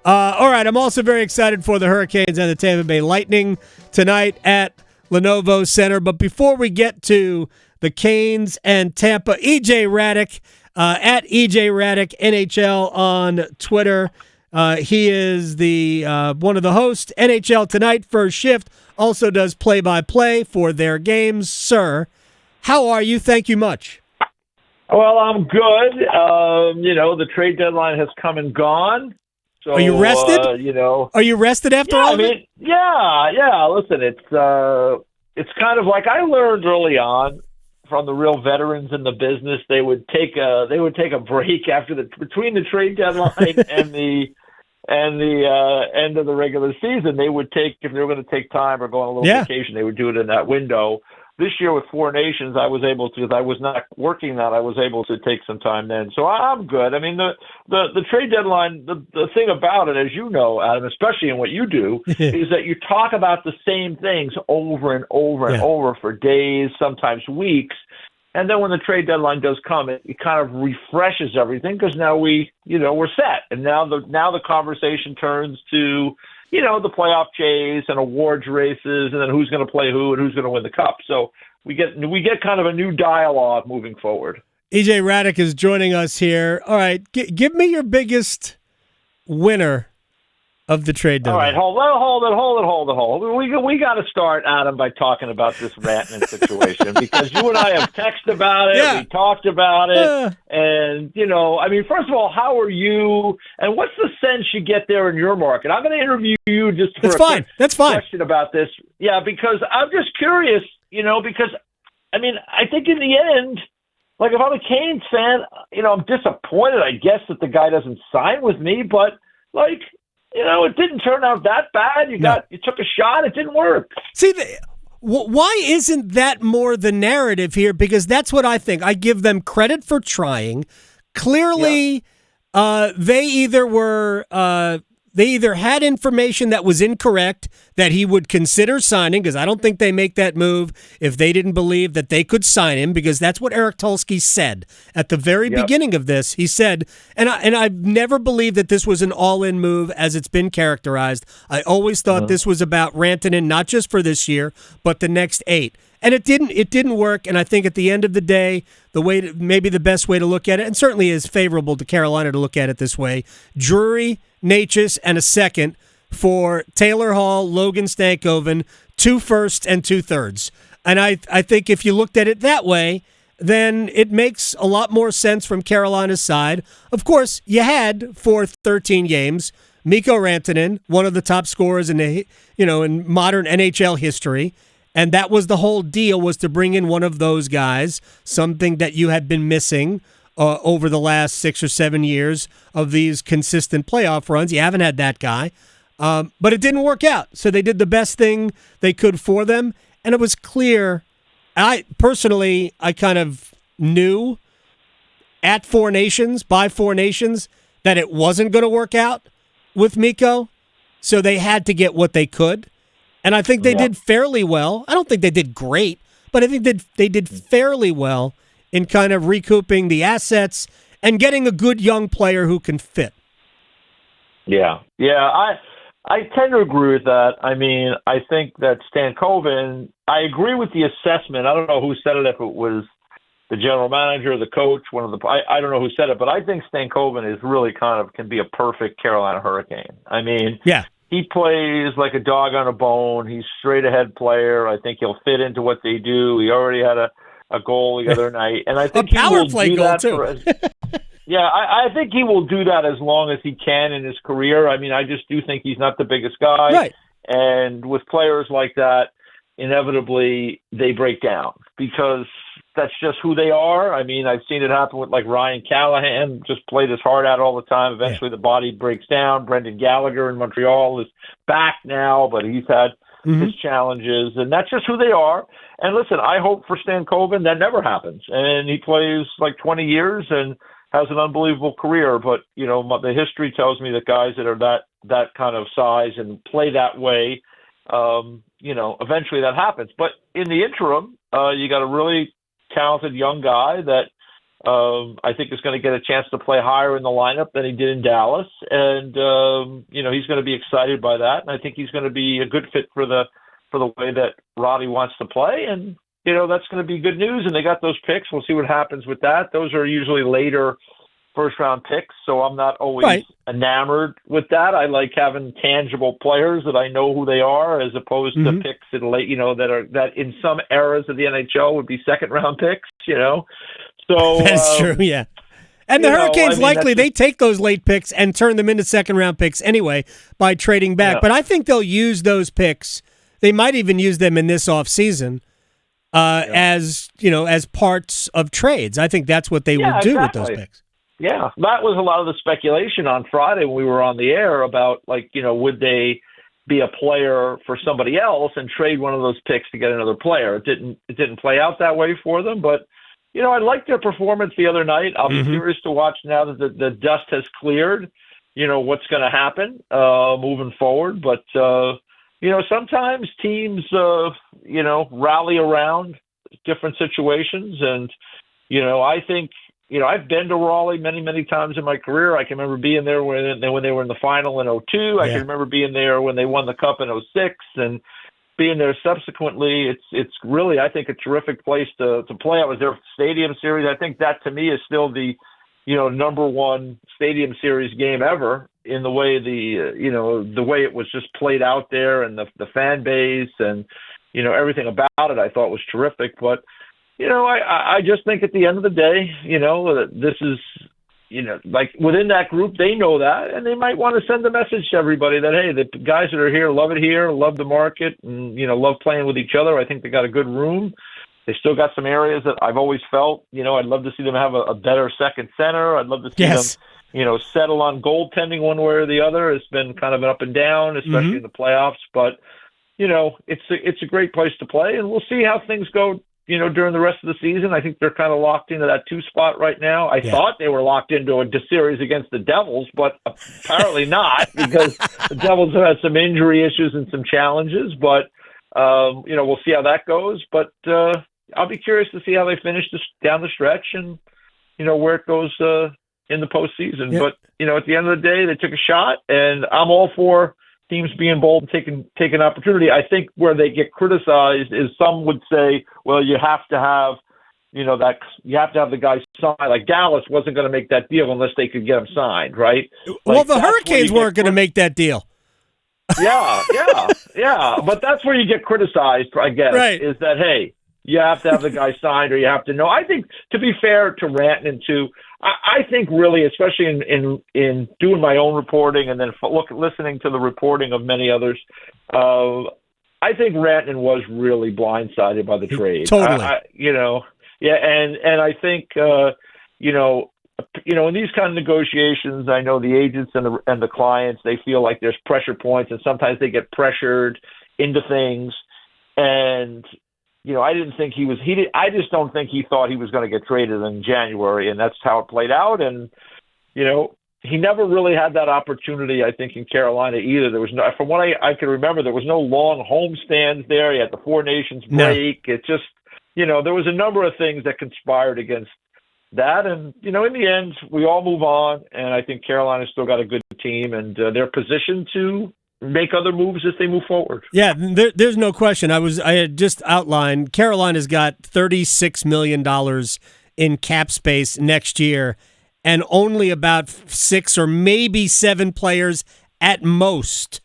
All right, I'm also very excited for the Hurricanes and the Tampa Bay Lightning tonight at Lenovo Center. But before we get to the Canes and Tampa, EJ Hradek, at EJ Hradek NHL on Twitter. He is the one of the hosts. NHL Tonight, First Shift, also does play-by-play for their games. Sir, how are you? Thank you much. Well, I'm good. The trade deadline has come and gone. So, are you rested? Are you rested after all of it? Yeah. Listen, it's kind of like I learned early on from the real veterans in the business. They would take a break between the trade deadline and the end of the regular season. They would take, if they were going to take time or go on a little vacation, they would do it in that window. This year with Four Nations, I was able to, because I was not working that, I was able to take some time then. So I'm good. I mean, the trade deadline, the thing about it, as you know, Adam, especially in what you do, is that you talk about the same things over and over and over for days, sometimes weeks. And then when the trade deadline does come, it kind of refreshes everything, because now we're set. And now the conversation turns to, the playoff chase and awards races, and then who's going to play who and who's going to win the cup. So we get kind of a new dialogue moving forward. EJ Hradek is joining us here. All right, give me your biggest winner of the trade deadline. All right, hold it. We got to start, Adam, by talking about this Rantanen situation, because you and I have texted about it. Yeah. We talked about it. And, first of all, how are you? And what's the sense you get there in your market? I'm going to interview you just for That's fine. Question about this. Yeah, because I'm just curious, because, I think in the end, like if I'm a Canes fan, I'm disappointed, I guess, that the guy doesn't sign with me, but, it didn't turn out that bad. You took a shot. It didn't work. See, why isn't that more the narrative here? Because that's what I think. I give them credit for trying. Clearly, they either had information that was incorrect that he would consider signing, because I don't think they make that move if they didn't believe that they could sign him, because that's what Eric Tulsky said at the very beginning of this. He said, and I've never believed that this was an all-in move as it's been characterized. I always thought this was about Rantanen, not just for this year, but the next 8. And it didn't work, and I think at the end of the day, maybe the best way to look at it, and certainly is favorable to Carolina to look at it this way, Drury, Natchez, and a second for Taylor Hall, Logan Stankoven, 2 firsts and 2 thirds. And I think if you looked at it that way, then it makes a lot more sense from Carolina's side. Of course, you had, for 13 games, Mikko Rantanen, one of the top scorers in modern NHL history, and that was the whole deal, was to bring in one of those guys, something that you had been missing over the last 6 or 7 years of these consistent playoff runs. You haven't had that guy. But it didn't work out. So they did the best thing they could for them. And it was clear. I kind of knew by Four Nations, that it wasn't going to work out with Mikko. So they had to get what they could. And I think they did fairly well. I don't think they did great, but I think that they did fairly well in kind of recouping the assets and getting a good young player who can fit. Yeah. I tend to agree with that. I think that Stankoven, I agree with the assessment. I don't know who said it, if it was the general manager, the coach, I don't know who said it, but I think Stankoven is really can be a perfect Carolina Hurricane. He plays like a dog on a bone. He's straight ahead player. I think he'll fit into what they do. He already had a goal the other night, and I think a power play goal too. I think he will do that as long as he can in his career. I just do think he's not the biggest guy. Right. And with players like that, inevitably they break down, because that's just who they are. I've seen it happen with Ryan Callahan, just played his heart out all the time. Eventually the body breaks down. Brendan Gallagher in Montreal is back now, but he's had his challenges, and that's just who they are. And listen, I hope for Stankoven that never happens, and he plays 20 years and has an unbelievable career. But the history tells me that guys that are that kind of size and play that way, eventually that happens. But in the interim, you got a really talented young guy that I think is going to get a chance to play higher in the lineup than he did in Dallas, and he's going to be excited by that, and I think he's going to be a good fit for the way that Roddy wants to play, and that's going to be good news. And they got those picks. We'll see what happens with that. Those are usually later first-round picks, so I'm not always enamored with that. I like having tangible players that I know who they are, as opposed to picks that that in some eras of the NHL would be second-round picks. So that's true, yeah. And the Hurricanes they take those late picks and turn them into second-round picks anyway by trading back. Yeah. But I think they'll use those picks. They might even use them in this offseason as parts of trades. I think that's what they will do with those picks. Yeah, that was a lot of the speculation on Friday when we were on the air about, would they be a player for somebody else and trade one of those picks to get another player. It didn't play out that way for them, but I liked their performance the other night. I'll be curious to watch now that the dust has cleared, what's going to happen moving forward. But, sometimes teams, rally around different situations. And, I think, I've been to Raleigh many, many times in my career. I can remember being there when they were in the final in 2002. I can remember being there when they won the Cup in 2006 and being there subsequently. It's really, I think, a terrific place to play. I was there for the Stadium Series. I think that, to me, is still the, number one Stadium Series game ever, in the way the way it was just played out there, and the fan base and, everything about it I thought was terrific. But, I just think at the end of the day, this is, within that group, they know that, and they might want to send a message to everybody that, hey, the guys that are here love it here, love the market, and, love playing with each other. I think they got a good room. They still got some areas that I've always felt, I'd love to see them have a better second center. I'd love to see them, settle on goaltending one way or the other. It's been kind of an up and down, especially in the playoffs. But, it's a great place to play, and we'll see how things go, during the rest of the season. I think they're kind of locked into that 2 spot right now. I thought they were locked into a series against the Devils, but apparently not, because the Devils have had some injury issues and some challenges. But, we'll see how that goes. But I'll be curious to see how they finish down the stretch and, where it goes in the postseason. But, at the end of the day, they took a shot, and I'm all for teams being bold and taking opportunity. I think where they get criticized is some would say, well, you have to have, that you have to have the guy signed. Like Dallas wasn't going to make that deal unless they could get him signed, right? Well, the Hurricanes weren't going to make that deal. Yeah. But that's where you get criticized, I guess, is that, hey, you have to have the guy signed, or you have to know. I think, to be fair to Rantanen, too, I think really, especially in doing my own reporting and then listening to the reporting of many others, I think Rantanen was really blindsided by the trade. Totally. And I think, in these kind of negotiations, I know the agents and the clients, they feel like there's pressure points, and sometimes they get pressured into things. And I didn't think I just don't think he thought he was going to get traded in January, and that's how it played out. And, he never really had that opportunity, I think, in Carolina either. There was no, from what I can remember, there was no long homestands there. He had the Four Nations break. No. It just, there was a number of things that conspired against that. And, in the end, we all move on. And I think Carolina's still got a good team, and they're positioned to make other moves as they move forward. Yeah, there's no question. I had just outlined Carolina's got $36 million in cap space next year, and only about 6 or maybe 7 players at most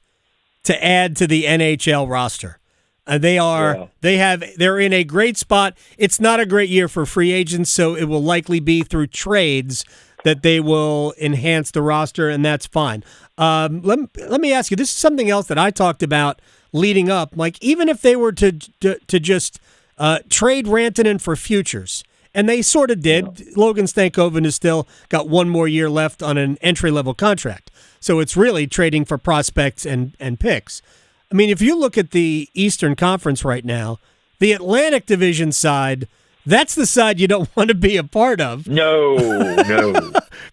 to add to the NHL roster. They're in a great spot. It's not a great year for free agents, so it will likely be through trades that they will enhance the roster, and that's fine. Let me ask you, this is something else that I talked about leading up. Like, even if they were to just trade Rantanen for futures, and they sort of did. Logan Stankoven has still got 1 more year left on an entry-level contract. So it's really trading for prospects and picks. I mean, if you look at the Eastern Conference right now, the Atlantic Division side, that's the side you don't want to be a part of. No.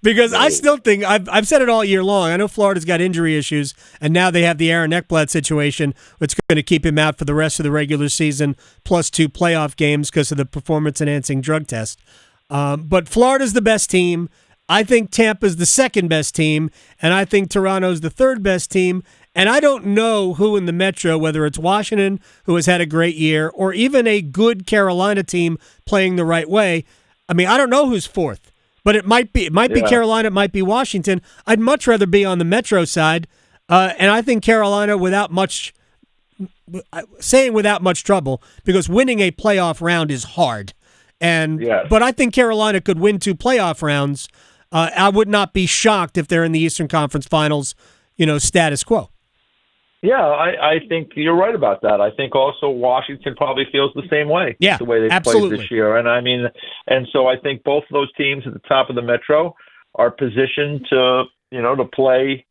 Because I still think, I've said it all year long, I know Florida's got injury issues, and now they have the Aaron Ekblad situation, which is going to keep him out for the rest of the regular season, plus 2 playoff games because of the performance-enhancing drug test. But Florida's the best team. I think Tampa's the second best team, and I think Toronto's the third best team. And I don't know who in the Metro, whether it's Washington, who has had a great year, or even a good Carolina team playing the right way. I mean, I don't know who's fourth, but it might be Carolina, it might be Washington. I'd much rather be on the Metro side, and I think Carolina without much trouble, because winning a playoff round is hard. But I think Carolina could win 2 playoff rounds. I would not be shocked if they're in the Eastern Conference Finals, status quo. Yeah, I think you're right about that. I think also Washington probably feels the same way. Yeah, the way they played this year. And so I think both of those teams at the top of the Metro are positioned to play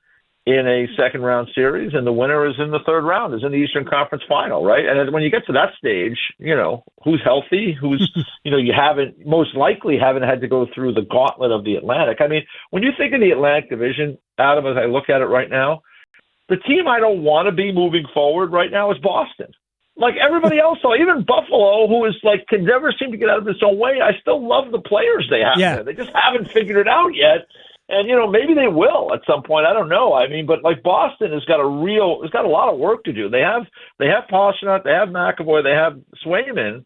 in a second-round series, and the winner is in the third round, is in the Eastern Conference Final, right? And when you get to that stage, who's healthy, who's, you most likely haven't had to go through the gauntlet of the Atlantic. I mean, when you think of the Atlantic Division, Adam, as I look at it right now, the team I don't want to be moving forward right now is Boston. Like everybody else, even Buffalo, who is can never seem to get out of its own way, I still love the players they have there. They just haven't figured it out yet. And, maybe they will at some point. I don't know. I mean, but Boston has got a lot of work to do. They have Pastrnak, they have McAvoy, they have Swayman.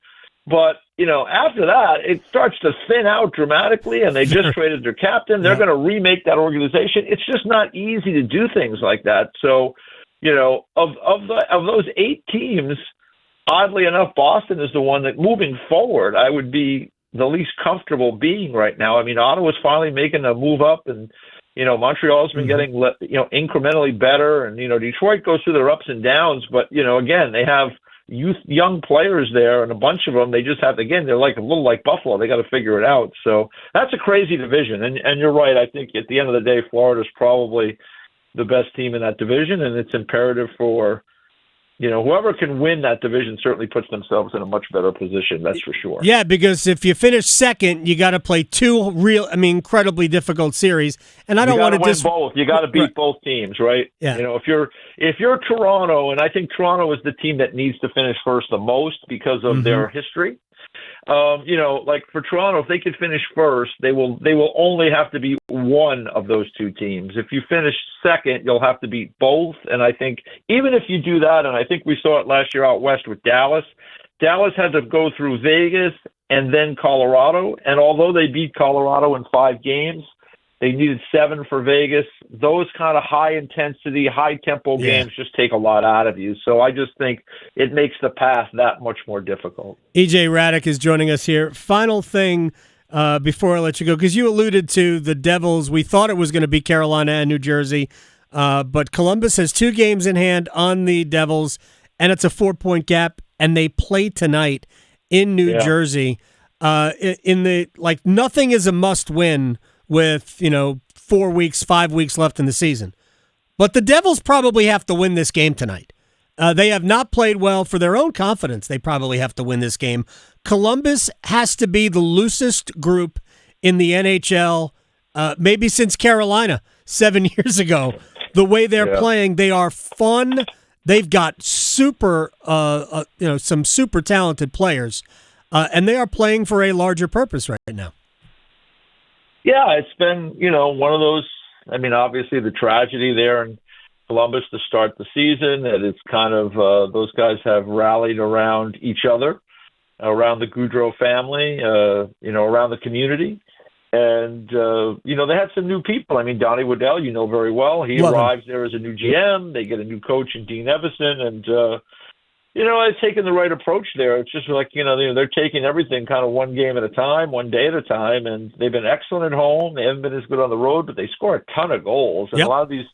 But, after that, it starts to thin out dramatically, and they just traded their captain. They're going to remake that organization. It's just not easy to do things like that. So, of those 8 teams, oddly enough, Boston is the one that, moving forward, I would be the least comfortable being right now. I mean, Ottawa's finally making a move up, and Montreal's been getting incrementally better, and Detroit goes through their ups and downs. But again, they have young players there, and a bunch of them they just have. Again, they're a little like Buffalo. They got to figure it out. So that's a crazy division, and you're right. I think at the end of the day, Florida's probably the best team in that division, and it's imperative for whoever can win that division certainly puts themselves in a much better position. That's for sure. Yeah, because if you finish second, you got to play 2 incredibly difficult series. And I don't want to win both. You got to beat both teams, right? Yeah. If you're Toronto, and I think Toronto is the team that needs to finish first the most because of their history. For Toronto, if they could finish first, they will only have to beat one of those 2 teams. If you finish second, you'll have to beat both. And I think even if you do that, and I think we saw it last year out west with Dallas had to go through Vegas and then Colorado. And although they beat Colorado in 5 games, they needed 7 for Vegas. Those kind of high-intensity, high-tempo games just take a lot out of you. So I just think it makes the path that much more difficult. EJ Hradek is joining us here. Final thing before I let you go, because you alluded to the Devils. We thought it was going to be Carolina and New Jersey, but Columbus has 2 games in hand on the Devils, and it's a 4-point gap, and they play tonight in New Jersey. Nothing is a must-win with 4 weeks, 5 weeks left in the season. But the Devils probably have to win this game tonight. They have not played well. For their own confidence, they probably have to win this game. Columbus has to be the loosest group in the NHL, maybe since Carolina 7 years ago. The way they're playing, they are fun. They've got some super talented players, and they are playing for a larger purpose right now. Yeah, it's been, one of those, obviously the tragedy there in Columbus to start the season, that it's kind of, those guys have rallied around each other, around the Goudreau family, around the community. And, they had some new people. Donnie Waddell, very well. He arrives there as a new GM. They get a new coach in Dean Evison, and, I've taken the right approach there. It's just they're taking everything kind of one game at a time, one day at a time, and they've been excellent at home. They haven't been as good on the road, but they score a ton of goals. And a lot of these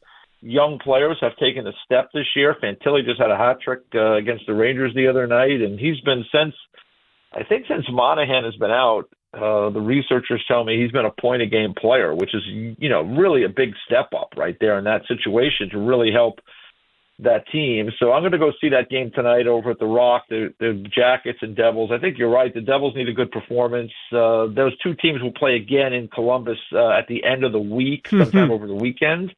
young players have taken a step this year. Fantilli just had a hat trick against the Rangers the other night, and he's been since Monahan has been out. The researchers tell me he's been a point-a-game player, which is really a big step up right there in that situation to really help that team. So I'm going to go see that game tonight over at the Rock, the Jackets and Devils. I think you're right. The Devils need a good performance. Those 2 teams will play again in Columbus at the end of the week, sometime over the weekend.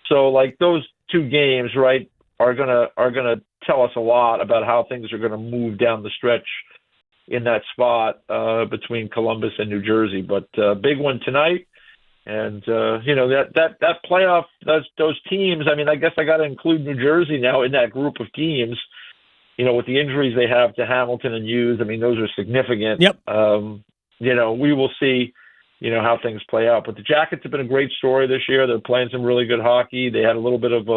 So those 2 games, right, are going to tell us a lot about how things are going to move down the stretch in that spot between Columbus and New Jersey. But big one tonight. And that playoff, those teams. I mean, I guess I got to include New Jersey now in that group of teams. With the injuries they have to Hamilton and Hughes, I mean, those are significant. Yep. We will see, how things play out. But the Jackets have been a great story this year. They're playing some really good hockey. They had a little bit of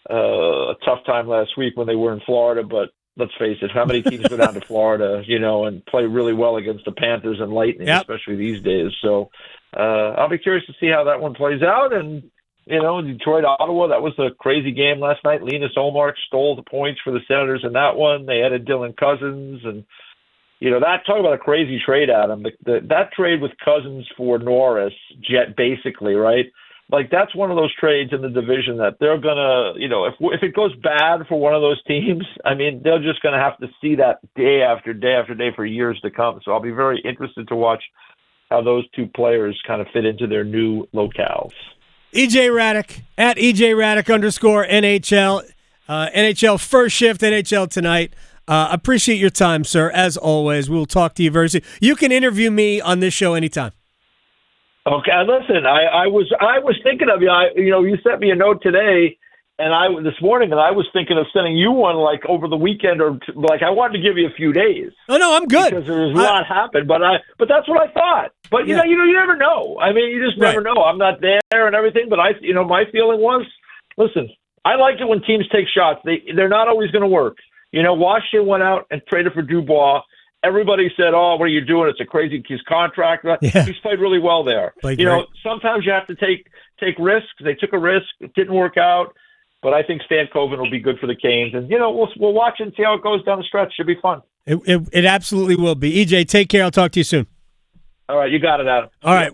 a tough time last week when they were in Florida, but let's face it, how many teams go down to Florida, and play really well against the Panthers and Lightning, especially these days. So I'll be curious to see how that one plays out. And, Detroit, Ottawa, that was a crazy game last night. Linus Ullmark stole the points for the Senators in that one. They added Dylan Cousins. And, talk about a crazy trade, Adam. That trade with Cousins for Norris, basically, right? Like, that's one of those trades in the division that they're going to, if it goes bad for one of those teams, I mean, they're just going to have to see that day after day after day for years to come. So I'll be very interested to watch how those two players kind of fit into their new locales. EJ Hradek, at EJ Hradek _NHL, NHL First Shift, NHL Tonight. Appreciate your time, sir, as always. We'll talk to you very soon. You can interview me on this show anytime. Okay, listen, I was thinking of you. You sent me a note today, and this morning, and I was thinking of sending you one like over the weekend, or I wanted to give you a few days. Oh no, I'm good because there's a lot happened. But that's what I thought. But you never know. I mean, you just never know. I'm not there and everything, but my feeling was, listen, I like it when teams take shots. They're not always going to work. Washington went out and traded for Dubois. Everybody said, "Oh, what are you doing? It's a crazy his contract." Yeah. He's played really well there. Sometimes you have to take risks. They took a risk. It didn't work out, but I think Stan Coven will be good for the Canes. And we'll watch and see how it goes down the stretch. Should be fun. It absolutely will be. EJ, take care. I'll talk to you soon. All right, you got it, Adam. All right.